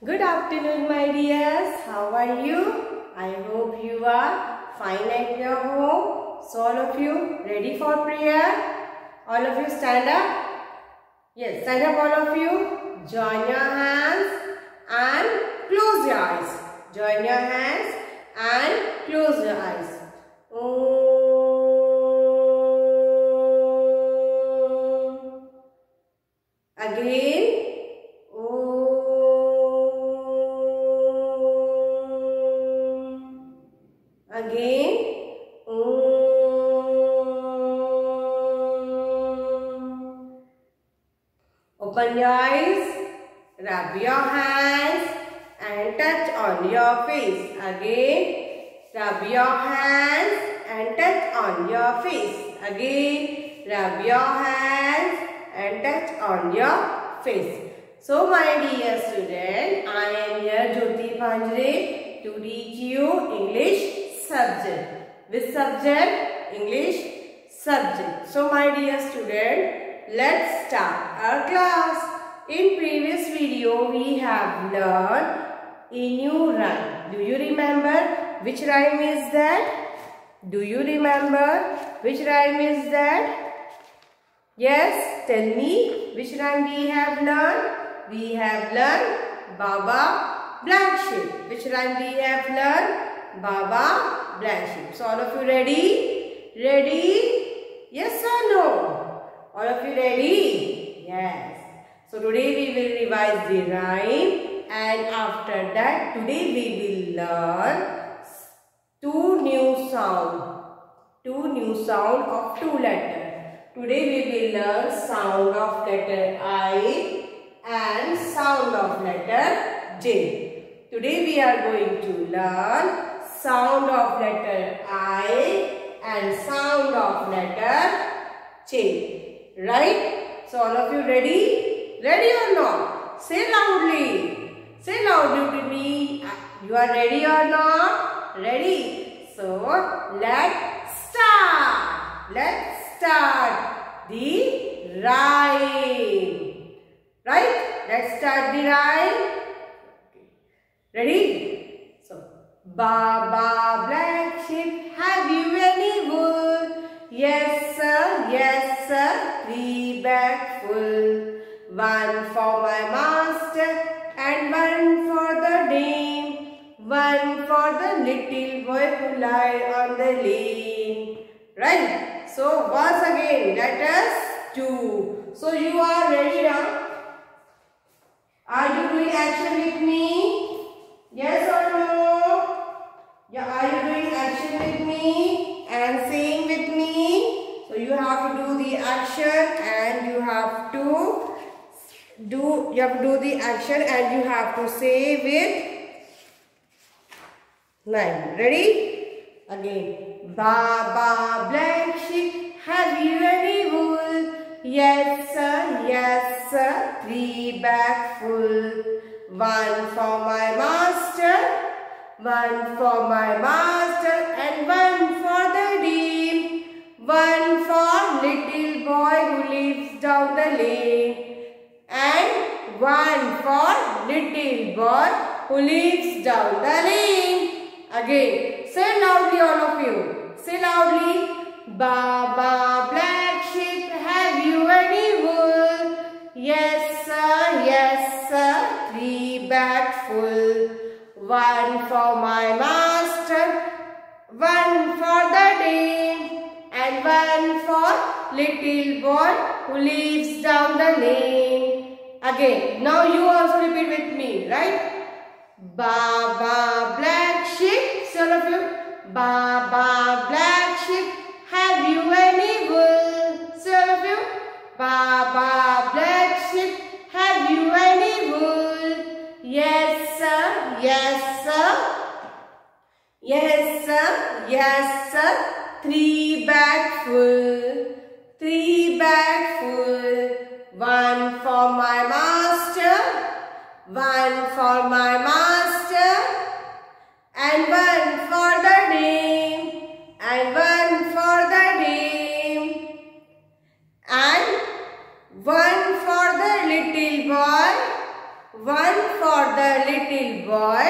Good afternoon, my dears. How are you? I hope you are fine at your home. So all of you ready for prayer? All of you stand up. Yes, stand up all of you. Join your hands and close your eyes. Join your hands and close your eyes. Again. Again. Open your eyes. Rub your hands and touch on your face. Again. Rub your hands and touch on your face. Again. Rub your hands and touch on your face. So my dear student, I am here Jyoti Panjre to teach you English subject. Which subject? English subject. So my dear student, let's start our class. In previous video we have learned a new rhyme. Do you remember which rhyme is that? Do you remember which rhyme is that? Yes, tell me which rhyme we have learned. We have learned Baba Black Sheep. Which rhyme we have learned? Baba Black Sheep. So all of you ready? Ready? Yes or no? All of you ready? Yes. So today we will revise the rhyme, and after that today we will learn two new sound of two letters. Today we will learn sound of letter I and sound of letter J. Today we are going to learn sound of letter I and sound of letter J. Right? So all of you ready? Ready or not? Say loudly. Say loudly to me. You are ready or not? Ready? So let's start. Let's start the rhyme. Right? Let's start the rhyme. Ready? So, Baba Black Sheep, have you any wool? Yes sir, 3 bags full. One for my master and one for the dame. One for the little boy who lied on the lane. Right? So, once again, let us do. So, you are ready now? Are you doing action with me? Yes or no? Yeah, are you doing action with me and saying with me? So you have to do the action and you have to do the action and you have to say with 9. Ready? Again. Baba Black Sheep, have you any wool? Yes sir, 3 bags full. One for my master, one for my master, and one for the dame. One for little boy who lives down the lane, and one for little boy who lives down the lane. Again, say loudly all of you. Say loudly. Baba Black Sheep, have you any wool? Yes sir, 3 bags full. One for my master, one for the dame, and one for little boy who lives down the lane. Again, now you also repeat with me, right? Baba Black Sheep, say all of you. Baba Black Sheep, have you any wool? Say all of you. Baba Black Sheep, have you any wool? Yes sir, 3 bags full. 3 bags full. One for my master, one for my master, and one for the dame, and one for the dame, and one for the little boy, One for the little boy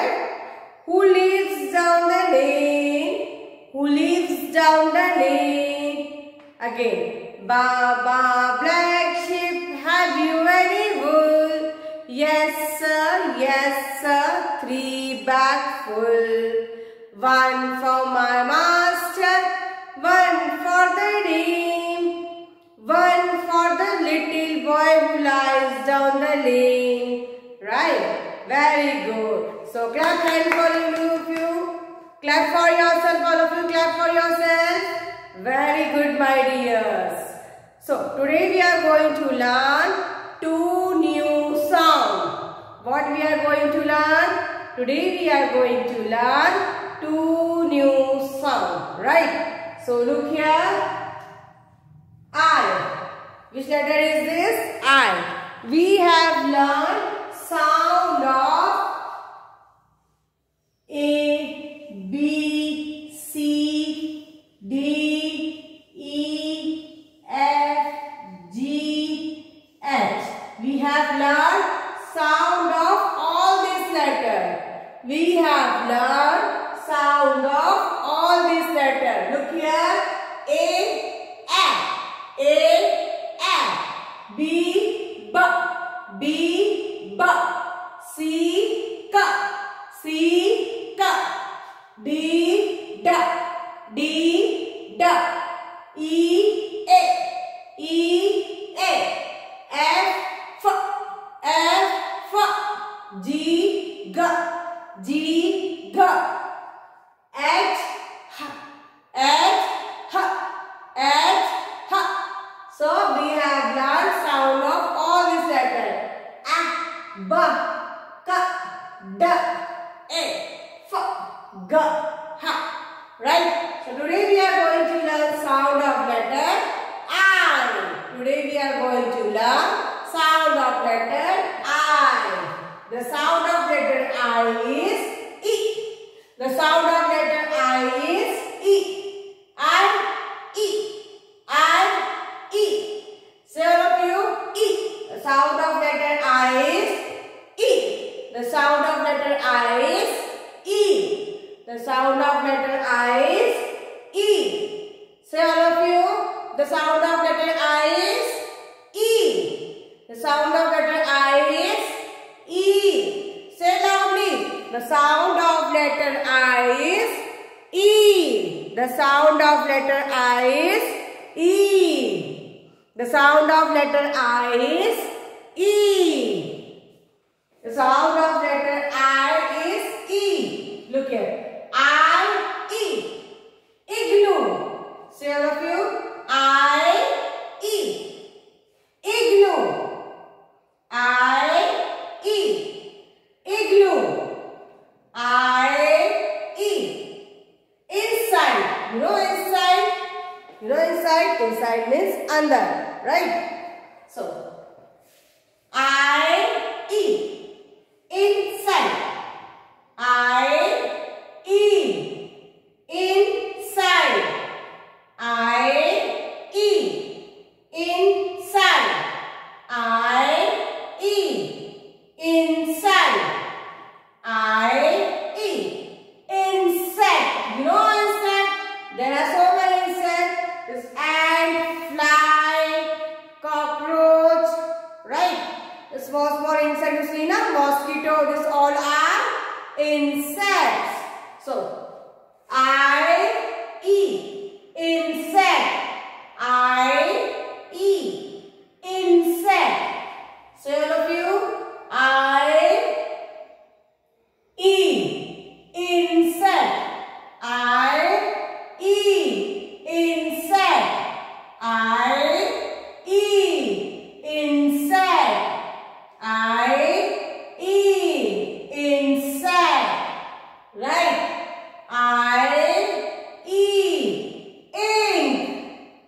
who lives down the lane. Who lives down the lane. Again. Baba black sheep, have you any wool? Yes sir, 3 bags full. One for my master, one for the dame, one for the little boy who lies down the lane. Right? Very good. So clap hands for all of you. Clap for yourself, all of you. Clap for yourself. Very good, my dears. So today we are going to learn 2 new songs. What we are going to learn? Today we are going to learn 2 new songs. Right? So look here. I. Which letter is this? I. We have learned sound of A, B, C, D, E, F, G, H. We have learned sound of all these letters. We have learned sound of all these letters. Look here. A, B, B, B, C, C, D, D, E, A, F, G, G, H, So we have learned sound of all these letters. A, B, K, D, E, F, G, H. Right? So today we are going to learn sound of letter I. Today we are going to learn sound of letter I. The sound of letter I is E. The sound of letter I is E. E. Say all of you, E. The sound of letter I is E. The sound of letter I is E. The sound of letter I is E. Say all of you, the sound of letter I is E. The sound of letter I is E. Say loudly, the sound of letter I is E. The sound of letter I is E. The sound of letter I is E. The sound of letter I is E. Look here. I, E. Igloo. Say all of you. I, E. Igloo. I, E. Igloo. I, E. Inside. You know inside? You know inside? Inside means under. Right? So, I, E. Inside. I, E. Inside. I, E. Inside. I, E. Inside. I, E. Insect. You know insect? There are so many insects. There's ant, fly, cockroach, right? The small insects you see now, mosquito, this all are insects. So, I, E, insect. I, E, insect. So all of you, I, E, insect. I, E, insect. I, E, insect. I, E, insect. Right? I, E, ink.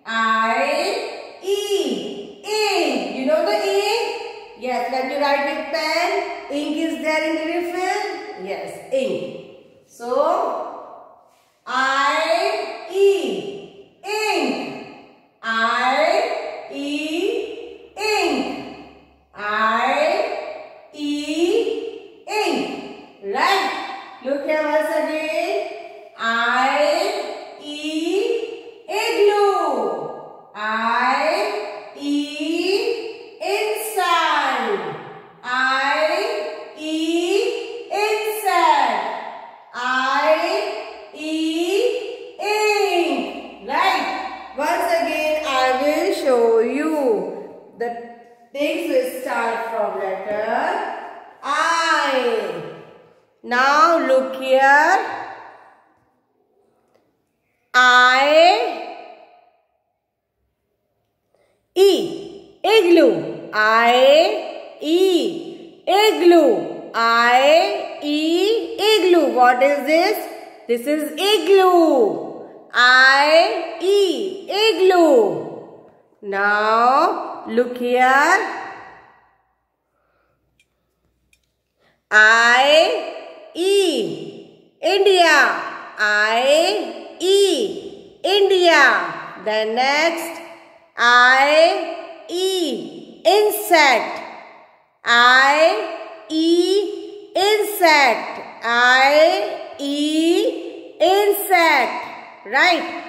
I, E, ink. You know the ink? Yes, let me write with pen. Ink is there in the refill? Yes, ink. So, I, E, ink. I, E, ink. I, E, start from letter I. Now look here. I, E, igloo. I, E, igloo. I, E, igloo. What is this? This is igloo. I, E, igloo. Now look here. I, E, India. I, E, India. Then next, I, E, insect. I, E, insect. I, E, insect. Right?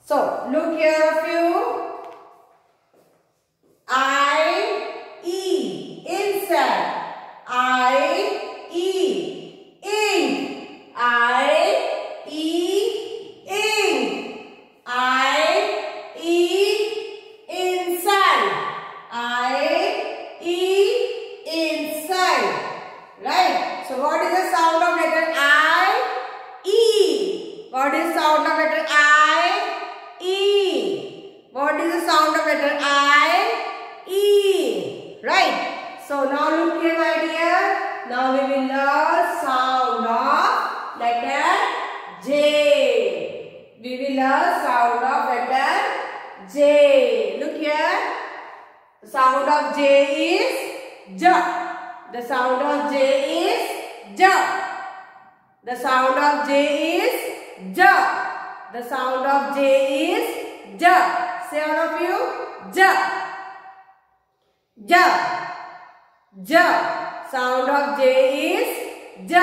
So, look here of you. I, E, insect. I, E, ink. I, E, ink. I, E, inside. I, E, inside. Right? So, what is the sound of letter I? E. What is the sound of letter I? E. What is the sound of letter I? E. Right? So now look here my dear. Now we will learn sound of letter J. We will learn sound of letter J. Look here. The sound of J is J. The sound of J is J. The sound of J is J. The sound of J is J. Say all of you. J. J. J. Sound of J is J.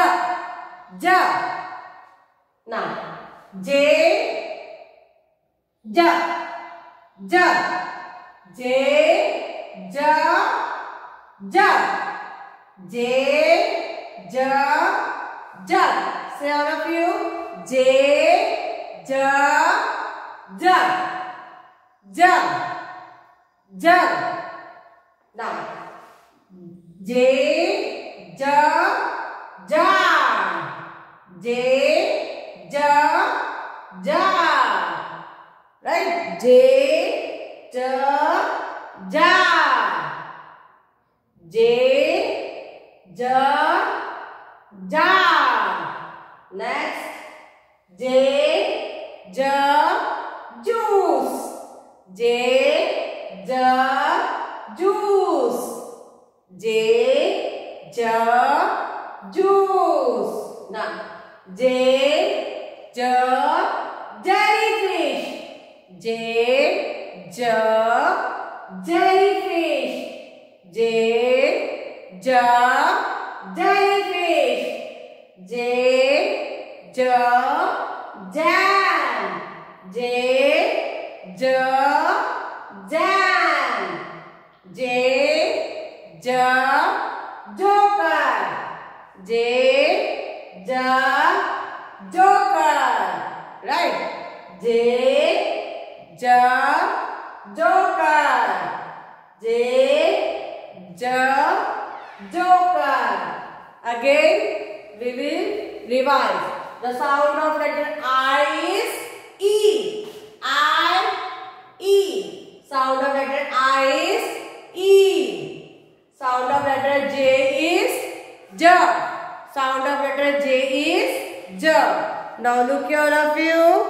J. Now J. J. J. J. J. J. J. J. J. Say all of you. J. J. J. J. J. Now J, J, J. J, J, J. Right? J, J, J. J, J, J. Next, J, J, juice. J, J, juice. J, J, juice. Now, J, J, jellyfish. J, J, jellyfish. J, J, jellyfish. J, J, jam. J, J, jam. J, J, joker. J, J, joker. Right? J, J, joker. J, J, joker. Again, we will revise. The sound of letter I is E. I, E. Sound of letter I is E. Sound of letter J is J. Sound of letter J is J. Now look here all of you.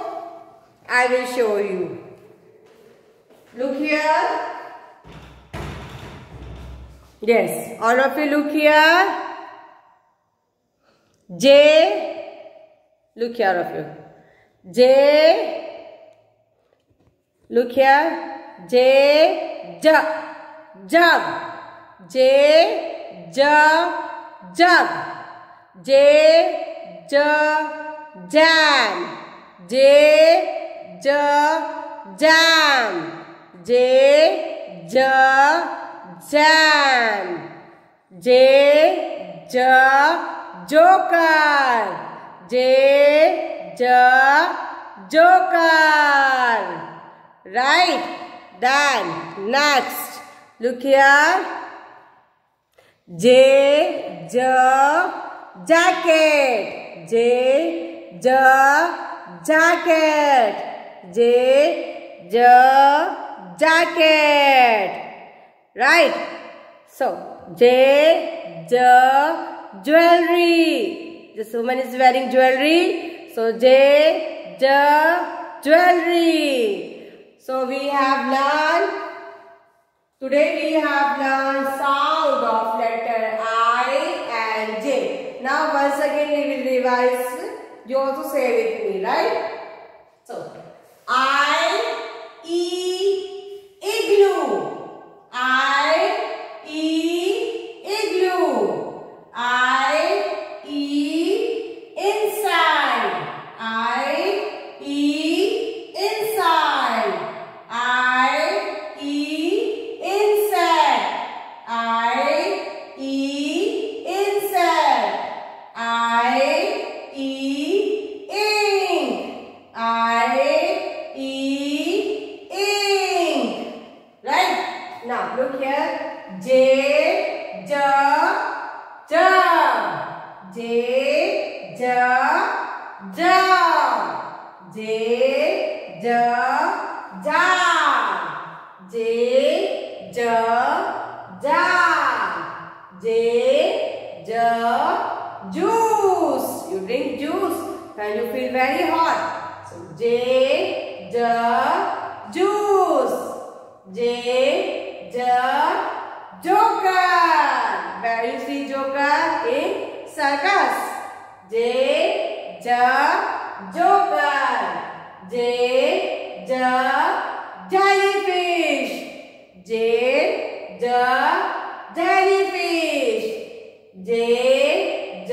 I will show you. Look here. Yes, all of you look here. J. Look here all of you. J. Look here. J. J. Jug. J. J. Jug. J. J. Jam. J. J. Jam. J. J. Jam. J. J. Joker. J. J. Joker. Right? Then next Look here. J, jacket. J, jacket. J, jacket. Right. So, J, jewelry. This woman is wearing jewelry. So, J, jewelry. So, we have learned. Today we have learned sound of letter I and J. Now once again we will revise. You also say with me, right? So, I, E, igloo. I, E, igloo. I, E, inside. I, E, inside. I, E, insect. I, E, insect. I, E, ink. I, E, ink. Right? Now look here. J, J, J. J, J, J. J, J, J. J, J, J. J, J, juice. You drink juice when you feel very hot. So, J, J, juice. J, J, joker. Where you see joker? In circus. J, J, joker. J, J, jellyfish. J, J, jellyfish. J, J,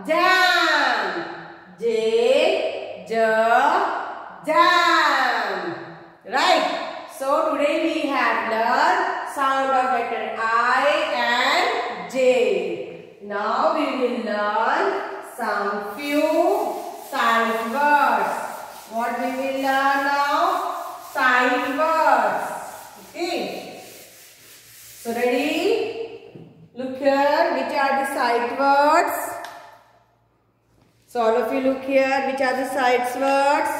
jam. J, J, jam. Right? So today we have learned sound of letter I and J. Now we will learn some few sight words. What we will learn now? Sight words. Okay. So ready? Look here. Which are the sight words? So all of you look here. Which are the sight words?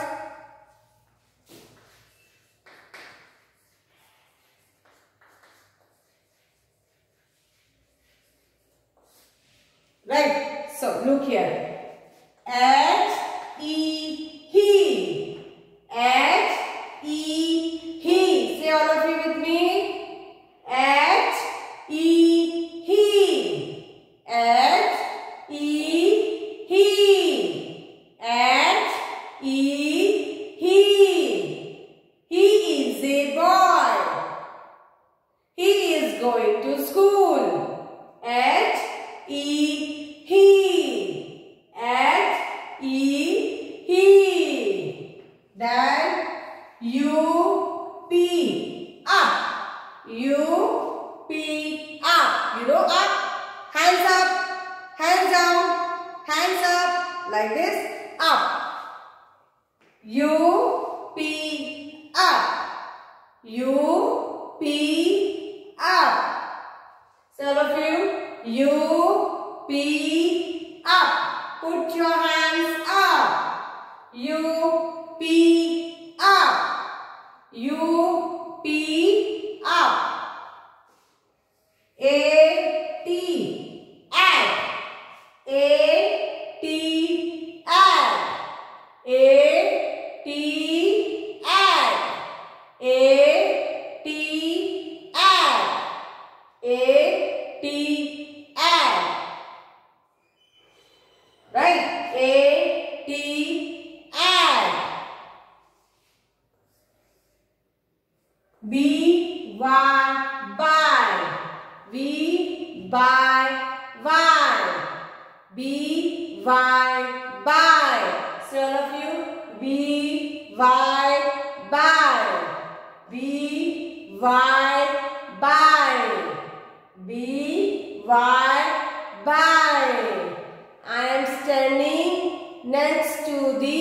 Right. So look here. H, E, he. H, E, he. Say all of you with me. H, E, he. H, E, he. H, E, he. He is a boy. He is going to school. H, E, he. H, E, he. Then U, P, up. U, P, up. You know up? Hands up, hands down, hands up. Like this. Up. U, P, up. U, P, up. So all of you. U, P, up. Put your hands up. U, P, up. U, P, up. A, T, at. A, T, at. A, T, at. A, T, at. A, T, at. Right? A, T, add. B, Y, buy. B, buy, buy. B, Y, buy. So all of you, B, Y, buy. B, Y, buy. B, Y, buy. I am standing next to the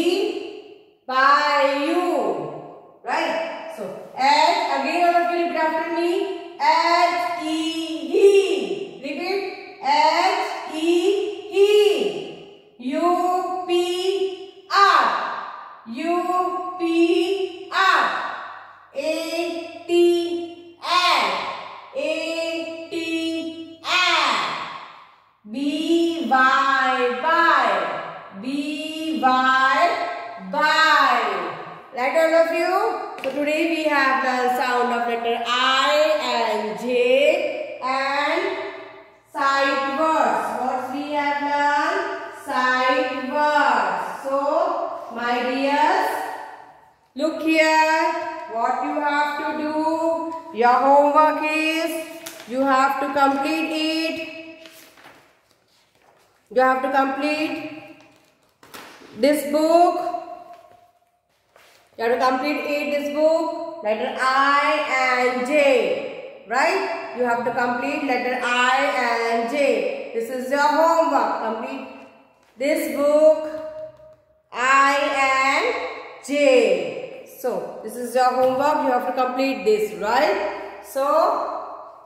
bayou. Right? So, and again all of you repeat after me. letter I and J, and sight words. What we have learned? Sight words. So, my dears, look here. What you have to do? Your homework is, you have to complete it. You have to complete this book. You have to complete this book. Letter I and J. Right? You have to complete letter I and J. This is your homework. Complete this book, I and J. So, this is your homework. You have to complete this, right? So,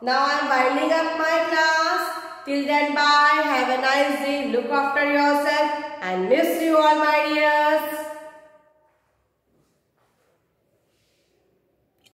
now I am winding up my class. Till then, bye. Have a nice day. Look after yourself and miss you all, my dears.